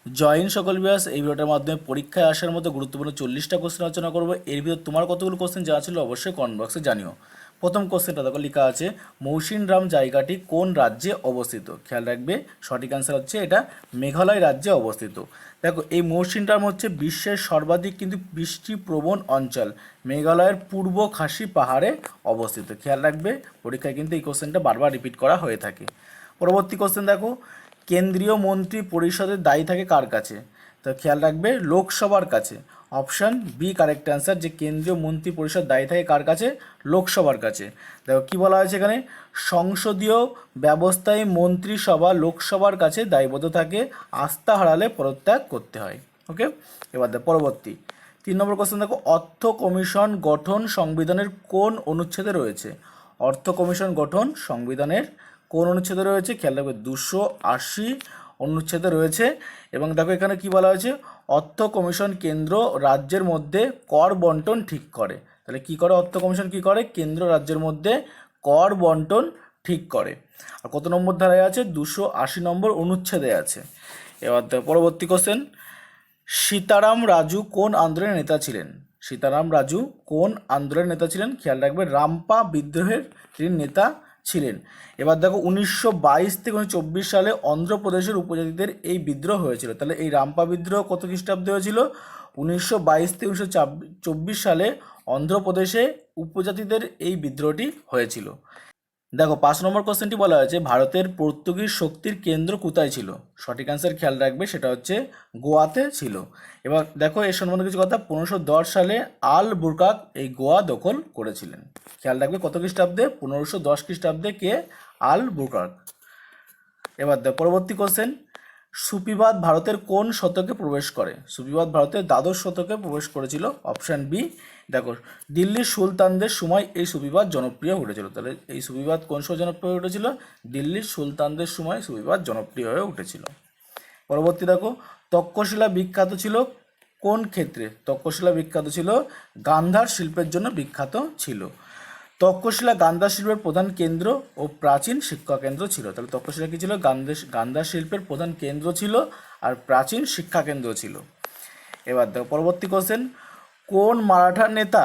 Join সকল বিয়াস, এই ভিডিওটার মাধ্যমে পরীক্ষায় আসার মতো গুরুত্বপূর্ণ 40টা কোশ্চেন আলোচনা করবো। এর ভিতর তোমার কতগুলো কোশ্চেন জানা ছিল অবশ্যই কমেন্ট বক্সে জানিও। প্রথম কোশ্চেনটা দেখো লেখা আছে, মৌসিনরাম জায়গাটি কোন রাজ্যে অবস্থিত? খেয়াল রাখবে, সঠিক অ্যান্সার হচ্ছে এটা মেঘালয় রাজ্যে অবস্থিত। দেখো, এই মৌসিনরাম হচ্ছে বিশ্বের সর্বাধিক কিন্তু বৃষ্টিপ্রবণ অঞ্চল, মেঘালয়ের পূর্ব খাসি পাহাড়ে অবস্থিত। খেয়াল রাখবে, পরীক্ষায় কিন্তু এই কোশ্চেনটা বারবার রিপিট করা হয়ে থাকে। পরবর্তী কোশ্চেন দেখো, কেন্দ্রীয় মন্ত্রী পরিষদের দায়ী থাকে কার কাছে? তো খেয়াল রাখবে, লোকসভার কাছে। অপশান বি কারেক্ট অ্যান্সার, যে কেন্দ্রীয় মন্ত্রী পরিষদ দায়ী থাকে কার কাছে? লোকসভার কাছে। দেখো কী বলা হয়েছে এখানে, সংসদীয় ব্যবস্থায় মন্ত্রিসভা লোকসভার কাছে দায়বদ্ধ থাকে, আস্থা হারালে পদত্যাগ করতে হয়। ওকে, এবার দেখো পরবর্তী 3 নম্বর কোশ্চেন দেখো, অর্থ কমিশন গঠন সংবিধানের কোন অনুচ্ছেদে রয়েছে? অর্থ কমিশন গঠন সংবিধানের কোন অনুচ্ছেদে রয়েছে? খেয়াল রাখবে, 280 অনুচ্ছেদে রয়েছে। এবং দেখো এখানে কি বলা হয়েছে, অর্থ কমিশন কেন্দ্র রাজ্যের মধ্যে কর বন্টন ঠিক করে। তাহলে কি করে অর্থ কমিশন? কি করে? কেন্দ্র রাজ্যের মধ্যে কর বন্টন ঠিক করে। আর কত নম্বর ধারায় আছে? 280 নম্বর অনুচ্ছেদে আছে। এবার দেখো পরবর্তী কোশ্চেন, সীতারাম রাজু কোন আন্দোলনের নেতা ছিলেন? সীতারাম রাজু কোন আন্দোলনের নেতা ছিলেন? খেয়াল রাখবে, রামপা বিদ্রোহের তিনি নেতা ছিলেন। এবার দেখো 1922 থেকে 1924 সালে অন্ধ্রপ্রদেশের উপজাতিদের এই বিদ্রোহ হয়েছিল। তাহলে এই রামপা বিদ্রোহ কত খ্রিস্টাব্দে হয়েছিল? 1922 থেকে 1924 সালে অন্ধ্রপ্রদেশে উপজাতিদের এই বিদ্রোহটি হয়েছিল। দেখো 5 নম্বর কোশ্চেনটি বলা হয়েছে, ভারতের পর্তুগিজ শক্তির কেন্দ্র কোথায় ছিল? সঠিক অ্যান্সার খেয়াল রাখবে, সেটা হচ্ছে গোয়াতে ছিল। এবার দেখো এর সম্বন্ধে কিছু কথা, 1510 সালে আল বুরকাক এই গোয়া দখল করেছিলেন। খেয়াল রাখবে কত খ্রিস্টাব্দে? 1510 খ্রিস্টাব্দে কে? আল বুরকাক। এবার দেখো পরবর্তী কোশ্চেন, সুফিবাদ ভারতের কোন শতকে প্রবেশ করে? সুফিবাদ ভারতের দ্বাদশ শতকে প্রবেশ করেছিল। Option B. দেখো, দিল্লির সুলতানদের সময় এই সুফিবাদ জনপ্রিয় হয়ে উঠেছিল। তাহলে এই সুফিবাদ কোন সময় জনপ্রিয় হয়ে উঠেছিল? দিল্লির সুলতানদের সময় সুফিবাদ জনপ্রিয় হয়ে উঠেছিল। পরবর্তী দেখো, তক্ষশিলা বিখ্যাত ছিল কোন ক্ষেত্রে? তক্ষশিলা বিখ্যাত ছিল গান্ধার শিল্পের জন্য বিখ্যাত ছিল। তক্ষশিলা গান্ধার শিল্পের প্রধান কেন্দ্র ও প্রাচীন শিক্ষা কেন্দ্র ছিল। তাহলে তক্ষশিলা কী ছিল? গান্ধার শিল্পের প্রধান কেন্দ্র ছিল আর প্রাচীন শিক্ষা কেন্দ্র ছিল। এবার দেখো পরবর্তী কোশ্চেন, কোন মারাঠা নেতা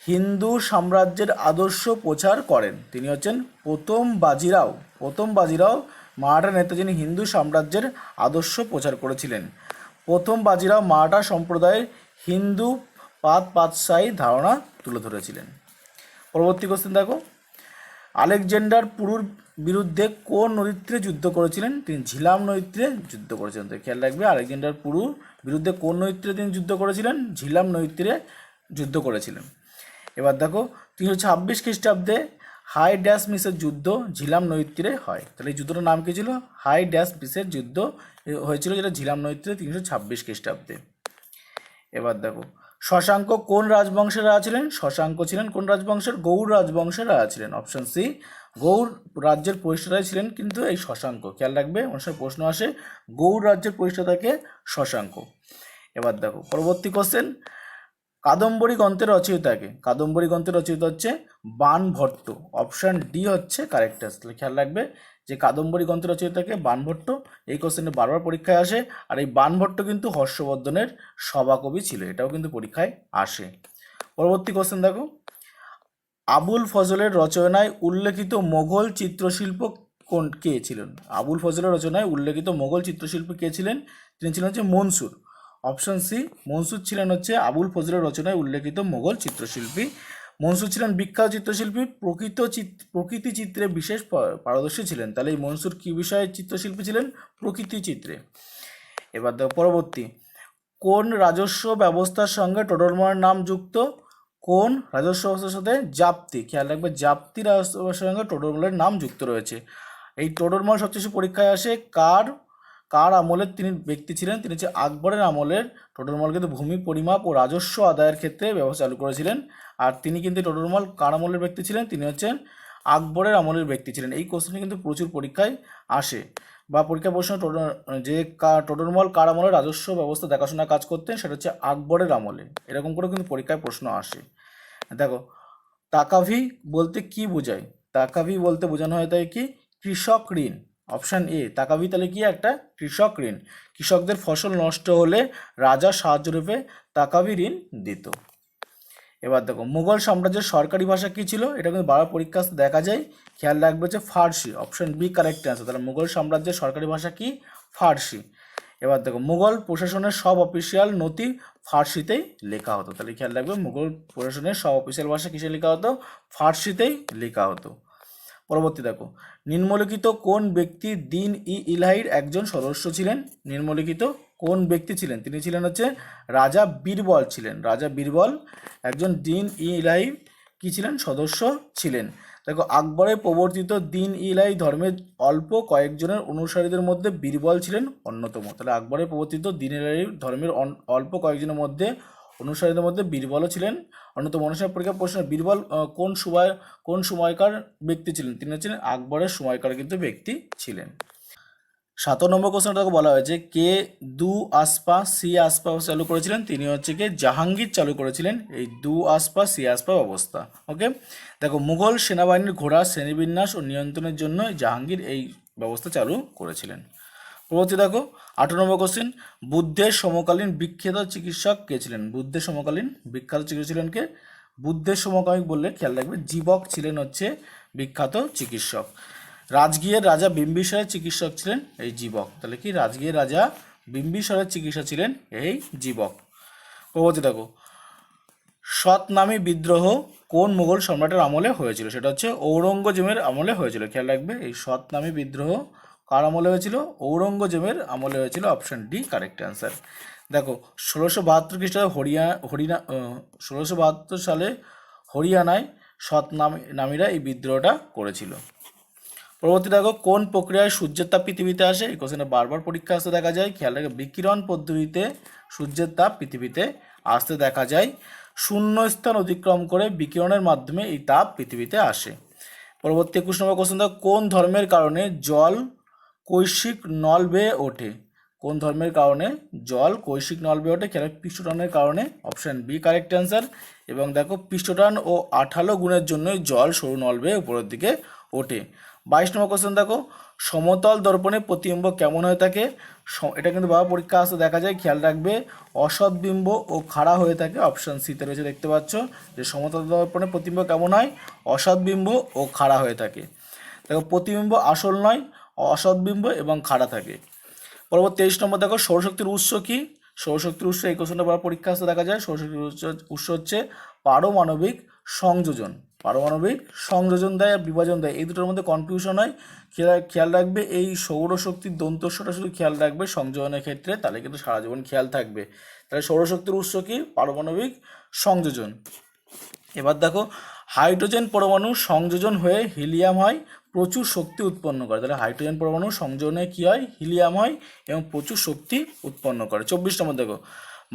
হিন্দু সাম্রাজ্যের আদর্শ প্রচার করেন? তিনি হচ্ছেন প্রথম বাজিরাও। প্রথম বাজিরাও মারাঠা নেতা, যিনি হিন্দু সাম্রাজ্যের আদর্শ প্রচার করেছিলেন। প্রথম বাজিরাও মারাঠা সম্প্রদায়ের হিন্দু পাতশাহী ধারণা তুলে ধরেছিলেন। পরবর্তী কোশ্চেন দেখো, আলেকজান্ডার পুরুর বিরুদ্ধে কোন নদীতে যুদ্ধ করেছিলেন? তিনি ঝিলাম নদীতে যুদ্ধ করেছিলেন। তো খেয়াল রাখবে, আলেকজান্ডার পুরুর বিরুদ্ধে কোন নদীতে তিনি যুদ্ধ করেছিলেন? ঝিলাম নদীতে যুদ্ধ করেছিলেন। এবার দেখো 326 খ্রিস্টাব্দে হাই ড্যাশ মিসের যুদ্ধ ঝিলাম নদীর তীরে হয়। তাহলে এই যুদ্ধটার নাম কী ছিল? হাই ড্যাশ মিসের যুদ্ধ হয়েছিল, যেটা ঝিলাম নদীর তীরে 326 খ্রিস্টাব্দে। এবার দেখো, শশাঙ্ক কোন রাজবংশের রাজা ছিলেন? শশাঙ্ক ছিলেন কোন রাজবংশের? গৌড় রাজবংশের রাজা ছিলেন। অপশন সি, গৌড় রাজ্যের প্রতিষ্ঠাতা ছিলেন কিন্তু এই শশাঙ্ক। খেয়াল রাখবে, অনুষ্ঠানে প্রশ্ন আসে, গৌড় রাজ্যের প্রতিষ্ঠাতাকে শশাঙ্ক। এবার দেখো পরবর্তী কোশ্চেন, কাদম্বরী গ্রন্থের রচয়িতাকে? কাদম্বরী গ্রন্থের রচয়িতা হচ্ছে বাণভট্ট। অপশান ডি হচ্ছে কারেক্ট অ্যান্সার। খেয়াল রাখবে যে কাদম্বরী গ্রন্থের রচয়িতাকে বাণভট্ট। এই কোশ্চেনটা বারবার পরীক্ষায় আসে, আর এই বাণভট্ট কিন্তু হর্ষবর্ধনের সভাকবি ছিল, এটাও কিন্তু পরীক্ষায় আসে। পরবর্তী কোশ্চেন দেখো, আবুল ফজলের রচনায় উল্লেখিত মোগল চিত্রশিল্প কে ছিলেন? আবুল ফজলের রচনায় উল্লেখিত মোগল চিত্রশিল্পী কে ছিলেন? তিনি ছিলেন হচ্ছে মনসুর। অপশন সি, মনসুর ছিলেন হচ্ছে আবুল ফজলের রচনায় উল্লেখিত মোগল চিত্রশিল্পী। মনসুর ছিলেন বিখ্যাত চিত্রশিল্পী, প্রকৃতি চিত্রে বিশেষ পারদর্শী ছিলেন। তাহলে এই মনসুর কী বিষয়ে চিত্রশিল্পী ছিলেন? প্রকৃতি চিত্রে। এবার দেখো পরবর্তী, কোন রাজস্ব ব্যবস্থার সঙ্গে টোডরমলের নাম যুক্ত? কোন রাজস্ব ব্যবস্থার সাথে? জাপ্তি। খেয়াল রাখবে, জাপ্তি রাজস্ব ব্যবস্থার সঙ্গে টোডরমলের নাম যুক্ত রয়েছে। এই টোডরমল সবচেয়ে বেশি পরীক্ষায় আসে, কার আমলের তিনি ব্যক্তি ছিলেন? তিনি হচ্ছে আকবরের আমলের। টোডরমল কিন্তু ভূমি পরিমাপ ও রাজস্ব আদায়ের ক্ষেত্রে ব্যবস্থা চালু করেছিলেন। আর তিনি কিন্তু টোডরমল কার আমলের ব্যক্তি ছিলেন? তিনি হচ্ছেন আকবরের আমলের ব্যক্তি ছিলেন। এই কোশ্চেনটি কিন্তু প্রচুর পরীক্ষায় আসে, বা পরীক্ষা প্রশ্ন যে টোডরমল কার আমলে রাজস্ব ব্যবস্থা দেখাশোনা কাজ করতেন, সেটা হচ্ছে আকবরের আমলে। এরকম করে কিন্তু পরীক্ষায় প্রশ্ন আসে। দেখো, তাকাভি বলতে কি বোঝায়? তাকাভি বলতে বোঝানো হয় তাই কি? কৃষক ঋণ। অপশান এ তাকাবি তাহলে কি একটা কৃষক ঋণ। কৃষকদের ফসল নষ্ট হলে রাজা সাহায্য রূপে তাকাবি ঋণ দিত। এবার দেখো মুঘল সাম্রাজ্যের সরকারি ভাষা কী ছিল, এটা কিন্তু বারবার পরীক্ষা দেখা যায়, খেয়াল রাখবে হচ্ছে Farsi. Option B correct answer. তাহলে মুঘল সাম্রাজ্যের সরকারি ভাষা কি, ফার্সি। এবার দেখো মুঘল প্রশাসনের সব অফিসিয়াল নথি ফার্সিতেই লেখা হতো। তাহলে খেয়াল রাখবে মুঘল প্রশাসনের সব অফিসিয়াল ভাষা কিসে লেখা হতো, ফার্সিতেই লেখা হতো। পরবর্তী দেখো নিম্নলিখিত কোন ব্যক্তি দিন ই ইলাহির একজন সদস্য ছিলেন। নিম্নলিখিত কোন ব্যক্তি ছিলেন, তিনি ছিলেন হচ্ছে রাজা বীরবল ছিলেন। রাজা বীরবল একজন দিন ই ইলাহি কি ছিলেন, সদস্য ছিলেন। দেখো আকবরের প্রবর্তিত দিন ই ইলাহি ধর্মের অল্প কয়েকজনের অনুসারীদের মধ্যে বীরবল ছিলেন অন্যতম। তাহলে আকবরের প্রবর্তিত দিন ইলাহি ধর্মের অল্প কয়েকজনের মধ্যে অনুসারীদের মধ্যে বীরবলও ছিলেন অন্যতম। অনুসারী পরীক্ষা প্রশ্ন, বীরবল কোন সময়কার ব্যক্তি ছিলেন, তিনি হচ্ছেন আকবরের সময়কার কিন্তু ব্যক্তি ছিলেন। 7 নম্বর কোশ্চেনটাকে বলা হয়েছে কে দু আসপা সি আসপা চালু করেছিলেন, তিনি হচ্ছে কি জাহাঙ্গীর চালু করেছিলেন এই দু আসপা সি আসপা ব্যবস্থা। ওকে, দেখো মুঘল সেনাবাহিনীর ঘোড়া শ্রেণীবিন্যাস ও নিয়ন্ত্রণের জন্য জাহাঙ্গীর এই ব্যবস্থা চালু করেছিলেন। পরবর্তী দেখো 8 নম্বর কোশ্চেন, বুদ্ধের সমকালীন বিখ্যাত চিকিৎসক কে ছিলেন। বুদ্ধের সমকালীন বিখ্যাত চিকিৎসক ছিলেন কে, বুদ্ধের সমকালীন বললে খেয়াল রাখবে জীবক ছিলেন হচ্ছে বিখ্যাত চিকিৎসক। রাজগীরের রাজা বিম্বিসারের চিকিৎসক ছিলেন এই জীবক। তাহলে কি রাজগীরের রাজা বিম্বিসারের চিকিৎসক ছিলেন এই জীবক। পরবর্তী দেখো সতনামী বিদ্রোহ কোন মুঘল সম্রাটের আমলে হয়েছিল, সেটা হচ্ছে ঔরঙ্গজেবের আমলে হয়েছিল। খেয়াল রাখবে এই সতনামী বিদ্রোহ কার আমলে হয়েছিল, ঔরঙ্গজেবের আমলে হয়েছিল। Option D correct answer. দেখো 1672 খ্রিস্টাব্দে 1672 সালে হরিয়ানায় সতনামীরা এই বিদ্রোহটা করেছিল। পরবর্তী দেখো কোন প্রক্রিয়ায় সূর্যের তাপ পৃথিবীতে আসে, এই কোশ্চেনে বারবার পরীক্ষা আসতে দেখা যায়। খেয়াল রাখবে বিকিরণ পদ্ধতিতে সূর্যের তাপ পৃথিবীতে আসতে দেখা যায়। শূন্য স্থান অতিক্রম করে বিকিরণের মাধ্যমে এই তাপ পৃথিবীতে আসে। পরবর্তী 21 নম্বর কোশ্চেন দেখো কোন ধর্মের কারণে জল কৈশিক নল বেয়ে ওঠে। কোন ধর্মের কারণে জল কৈশিক নল বেয়ে ওঠে, খেয়াল পৃষ্ঠটানের কারণে। Option B correct answer. এবং দেখো পৃষ্ঠটান ও আঠালো গুণের জন্যই জল সরু নল বেয়ে উপরের দিকে ওঠে। 22 নম্বর কোশ্চেন দেখো সমতল দর্পণে প্রতিবিম্ব কেমন হয়ে থাকে। এটা কিন্তু বাবা পরীক্ষা আসতে দেখা যায়, খেয়াল রাখবে অসৎ বিম্ব ও খাড়া হয়ে থাকে। অপশন সিতে রয়েছে, দেখতে পাচ্ছ যে সমতল দর্পণে প্রতিবিম্ব কেমন হয়, অসৎ বিম্ব ও খাড়া হয়ে থাকে। দেখো প্রতিবিম্ব আসল নয়, অসৎ বিম্ব এবং খাড়া থাকে। পরবর্তী 23 নম্বর দেখো সৌরশক্তির উৎস কি। সৌরশক্তির উৎস এই কোশ্চেনটা বাবা পরীক্ষা আসতে দেখা যায়। সৌরশক্তির উৎস হচ্ছে পারমাণবিক সংযোজন। পারমাণবিক সংযোজন দেয় আর বিভাজন দেয়, এই দুটোর মধ্যে কনফিউশন হয়। খেয়াল রাখবে এই সৌরশক্তির দন্তস্বটা শুধু খেয়াল রাখবে সংযোজনের ক্ষেত্রে, তাহলে কিন্তু সারা জীবন খেয়াল থাকবে। তাহলে সৌরশক্তির উৎস কি, পারমাণবিক সংযোজন। এবার দেখো হাইড্রোজেন পরমাণু সংযোজন হয়ে হিলিয়াম হয়, প্রচুর শক্তি উৎপন্ন করে। তাহলে হাইড্রোজেন পরমাণু সংযোজনে কী হয়, হিলিয়াম হয় এবং প্রচুর শক্তি উৎপন্ন করে। 24 নম্বর দেখো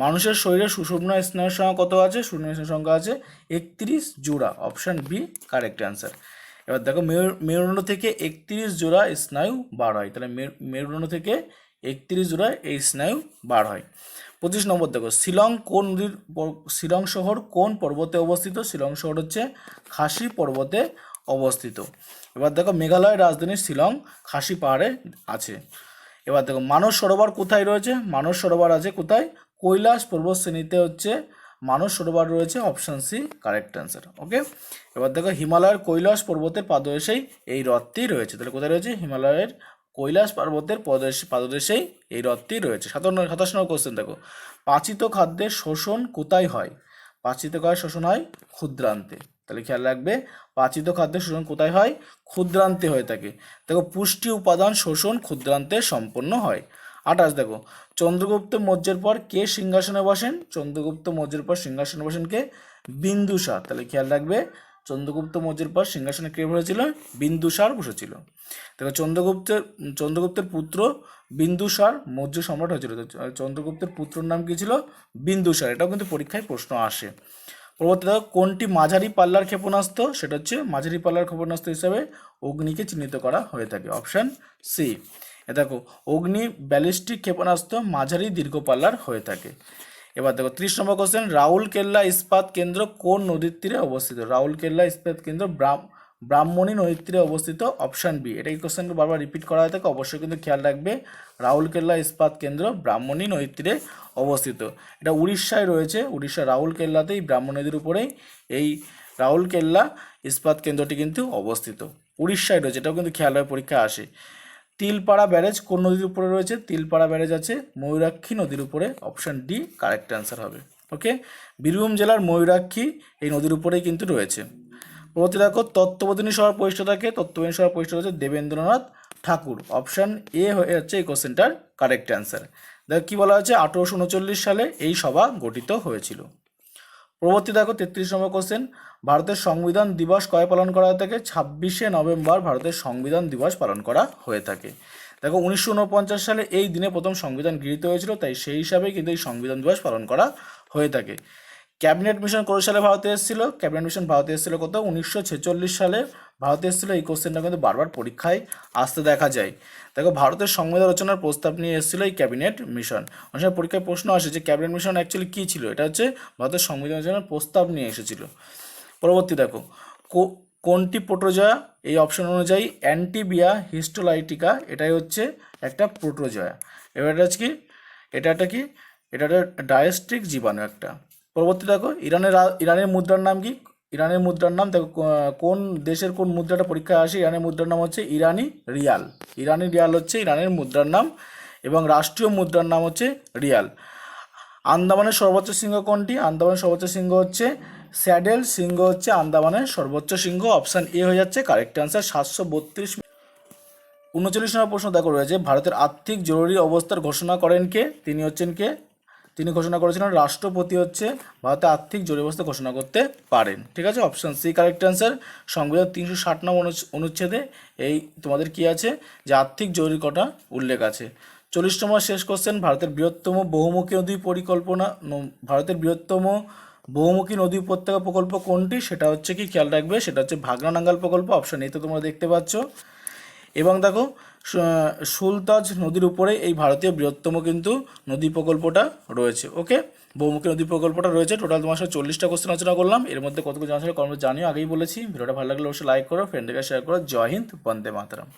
মানুষের শরীরে সুষুম্না স্নায়ুর সংখ্যা কত আছে, সুষুম্না স্নায়ুর সংখ্যা আছে 31 জোড়া। Option B correct answer. এবার দেখো মেরুদণ্ড থেকে 31 জোড়া স্নায়ু বার হয়। তাহলে মেরুদণ্ড থেকে 31 জোড়া এই স্নায়ু বার হয়। 25 নম্বর দেখো শিলং শহর কোন পর্বতে অবস্থিত। শিলং শহর হচ্ছে খাসি পর্বতে অবস্থিত। এবার দেখো মেঘালয়ের রাজধানী শিলং খাসি পাহাড়ে আছে। এবার দেখো মানস সরোবর কোথায় রয়েছে, মানস সরোবর আছে কোথায়, কৈলাস পর্বত শ্রেণীতে হচ্ছে মানস সরোবর রয়েছে। Option C correct answer. Okay, এবার দেখো হিমালয়ের কৈলাস পর্বতের পাদদেশেই এই হ্রদটি রয়েছে। তাহলে কোথায় রয়েছে, হিমালয়ের কৈলাস পর্বতের পাদদেশেই এই হ্রদটি রয়েছে। 27 নম্বর কোশ্চেন দেখো পাচিত খাদ্যের শোষণ কোথায় হয়। পাচিত খাদ্যের শোষণ হয় ক্ষুদ্রান্তে। তাহলে খেয়াল রাখবে পাচিত খাদ্যের শোষণ কোথায় হয়, ক্ষুদ্রান্তে হয়ে থাকে। দেখো পুষ্টি উপাদান শোষণ ক্ষুদ্রান্তে সম্পন্ন হয়। 28 দেখো চন্দ্রগুপ্ত মৌর্যের পর কে সিংহাসনে বসেন। চন্দ্রগুপ্ত মৌর্যের পর সিংহাসনে বসেন কে, বিন্দুসার। তাহলে খেয়াল রাখবে চন্দ্রগুপ্ত মৌর্যের পর সিংহাসনে কে বসেছিল, বিন্দুসার বসেছিল। দেখো চন্দ্রগুপ্তের পুত্র বিন্দুসার মৌর্য সম্রাট হয়েছিল। চন্দ্রগুপ্তের পুত্রর নাম কি ছিল, বিন্দুসার। এটাও কিন্তু পরীক্ষায় প্রশ্ন আসে। পরবর্তী দেখো কোনটি মাঝারি পাল্লার ক্ষেপণাস্ত্র, সেটা হচ্ছে মাঝারি পাল্লার ক্ষেপণাস্ত্র হিসাবে অগ্নিকে চিহ্নিত করা হয়ে থাকে। Option C. দেখো অগ্নি ব্যালিস্টিক ক্ষেপণাস্ত্র মাঝারি দীর্ঘ পাল্লার হয়ে থাকে। এবার দেখো 30 নম্বর কোশ্চেন রাউরকেল্লা ইস্পাত কেন্দ্র কোন নদীর তীরে অবস্থিত। রাউরকেল্লা ইস্পাত কেন্দ্র ব্রাহ্মণী নদীর তীরে অবস্থিত? Option B. এটা এই কোশ্চেনকে বারবার রিপিট করা হয়ে থাকে, অবশ্যই কিন্তু খেয়াল রাখবে। রাউরকেল্লা ইস্পাত কেন্দ্র ব্রাহ্মণী নদীর তীরে অবস্থিত। এটা উড়িষ্যায় রয়েছে, উড়িষ্যার রাউরকেল্লাতেই ব্রাহ্মণী নদীর উপরেই এই রাউরকেল্লা ইস্পাত কেন্দ্রটি কিন্তু অবস্থিত, উড়িষ্যায় রয়েছে, এটাও কিন্তু খেয়াল হয়ে পরীক্ষায় আসে। তিলপাড়া ব্যারেজ কোন নদীর উপরে রয়েছে? তিলপাড়া ব্যারেজ আছে ময়ূরাক্ষী নদীর উপরে, অপশান ডি কারেক্ট অ্যান্সার হবে। ওকে, বীরভূম জেলার ময়ূরাক্ষী এই নদীর উপরেই কিন্তু রয়েছে। পরবর্তী দেখো, তত্ত্ববোধিনী সভার প্রতিষ্ঠাতাকে? তত্ত্ববোধিনী সভার প্রতিষ্ঠাতা হচ্ছে দেবেন্দ্রনাথ ঠাকুর, অপশান এ হয়ে যাচ্ছে এই কোশ্চেনটার কারেক্ট অ্যান্সার। দেখো কী বলা হচ্ছে, 1839 সালে এই সভা গঠিত হয়েছিল। পরবর্তী দেখো 33 নম্বর কোশ্চেন, ভারতের সংবিধান দিবস কবে পালন করা হয়ে থাকে? 26শে নভেম্বর ভারতের সংবিধান দিবস পালন করা হয়ে থাকে। দেখো 1949 সালে এই দিনে প্রথম সংবিধান গৃহীত হয়েছিল, তাই সেই হিসাবেই কিন্তু এই সংবিধান দিবস পালন করা হয়ে থাকে। ক্যাবিনেট মিশন কত সালে ভারতে এসেছিল? ক্যাবিনেট মিশন ভারতে এসেছিল কত? 1946 সালে ভারতে এসেছিল। এই কোশ্চেনটা কিন্তু বারবার পরীক্ষায় আসতে দেখা যায়। দেখো ভারতের সংবিধান রচনার প্রস্তাব নিয়ে এসেছিল এই ক্যাবিনেট মিশন। অনেক সময় পরীক্ষায় প্রশ্ন আসে যে ক্যাবিনেট মিশন অ্যাকচুয়ালি কী ছিল? এটা হচ্ছে ভারতের সংবিধান রচনার প্রস্তাব নিয়ে এসেছিল। পরবর্তী দেখো, কোনটি প্রোটোজয়া? এই অপশন অনুযায়ী অ্যান্টিবিয়া হিস্টোলাইটিকা এটাই হচ্ছে একটা প্রোটোজয়া। এবার এটা হচ্ছে কি, এটা একটা কি, এটা একটা ডায়াস্ট্রিক জীবাণু একটা। পরবর্তী দেখো, ইরানের মুদ্রার নাম কি? ইরানের মুদ্রার নাম দেখো, কোন দেশের কোন মুদ্রাটা পরীক্ষায় আসে? ইরানের মুদ্রার নাম হচ্ছে ইরানি রিয়াল। ইরানি রিয়াল হচ্ছে ইরানের মুদ্রার নাম এবং রাষ্ট্রীয় মুদ্রার নাম হচ্ছে রিয়াল। আন্দামানের সর্বোচ্চ শৃঙ্গ কোনটি? আন্দামানের সর্বোচ্চ শৃঙ্গ হচ্ছে স্যাডেল শৃঙ্গ, হচ্ছে আন্দামানের সর্বোচ্চ শৃঙ্গ, অপশান এ হয়ে যাচ্ছে কারেক্ট অ্যান্সার। 732। 39 নম্বর প্রশ্ন দেখো রয়েছে, ভারতের আর্থিক জরুরি অবস্থার ঘোষণা করেন কে? তিনি হচ্ছেন কে? তিনি ঘোষণা করেছিলেন রাষ্ট্রপতি হচ্ছে ভারতে আর্থিক জরুরি অবস্থা ঘোষণা করতে পারেন। ঠিক আছে, অপশান সি কারেক্ট অ্যান্সার। সংবিধান 360 নম্বর অনুচ্ছেদে এই তোমাদের কি আছে যে আর্থিক জরুরি কটা উল্লেখ আছে। 40 নম্বর শেষ কোশ্চেন, ভারতের বৃহত্তম বহুমুখী নদী পরিকল্পনা, ভারতের বৃহত্তম বহুমুখী নদী উপত্যকা প্রকল্প কোনটি? সেটা হচ্ছে কি, খেয়াল রাখবে, সেটা হচ্ছে ভাগড়া প্রকল্প, অপশান এ তো তোমরা দেখতে পাচ্ছ। এবং দেখো সুলতাজ নদীর উপরে এই ভারতীয় বৃহত্তম কিন্তু নদী প্রকল্পটা রয়েছে। ওকে, বহুমুখী নদী প্রকল্পটা রয়েছে। টোটাল তোমার সাথে 40টা কোশ্চেন আলোচনা করলাম, এর মধ্যে কতগুলো জানা ছিল কমেন্ট জানিও, আগেই বলেছি। ভিডিওটা ভালো লাগলে অবশ্যই লাইক করো, ফ্রেন্ডদের কাছে শেয়ার করো। জয় হিন্দ, বন্দে মাতরম।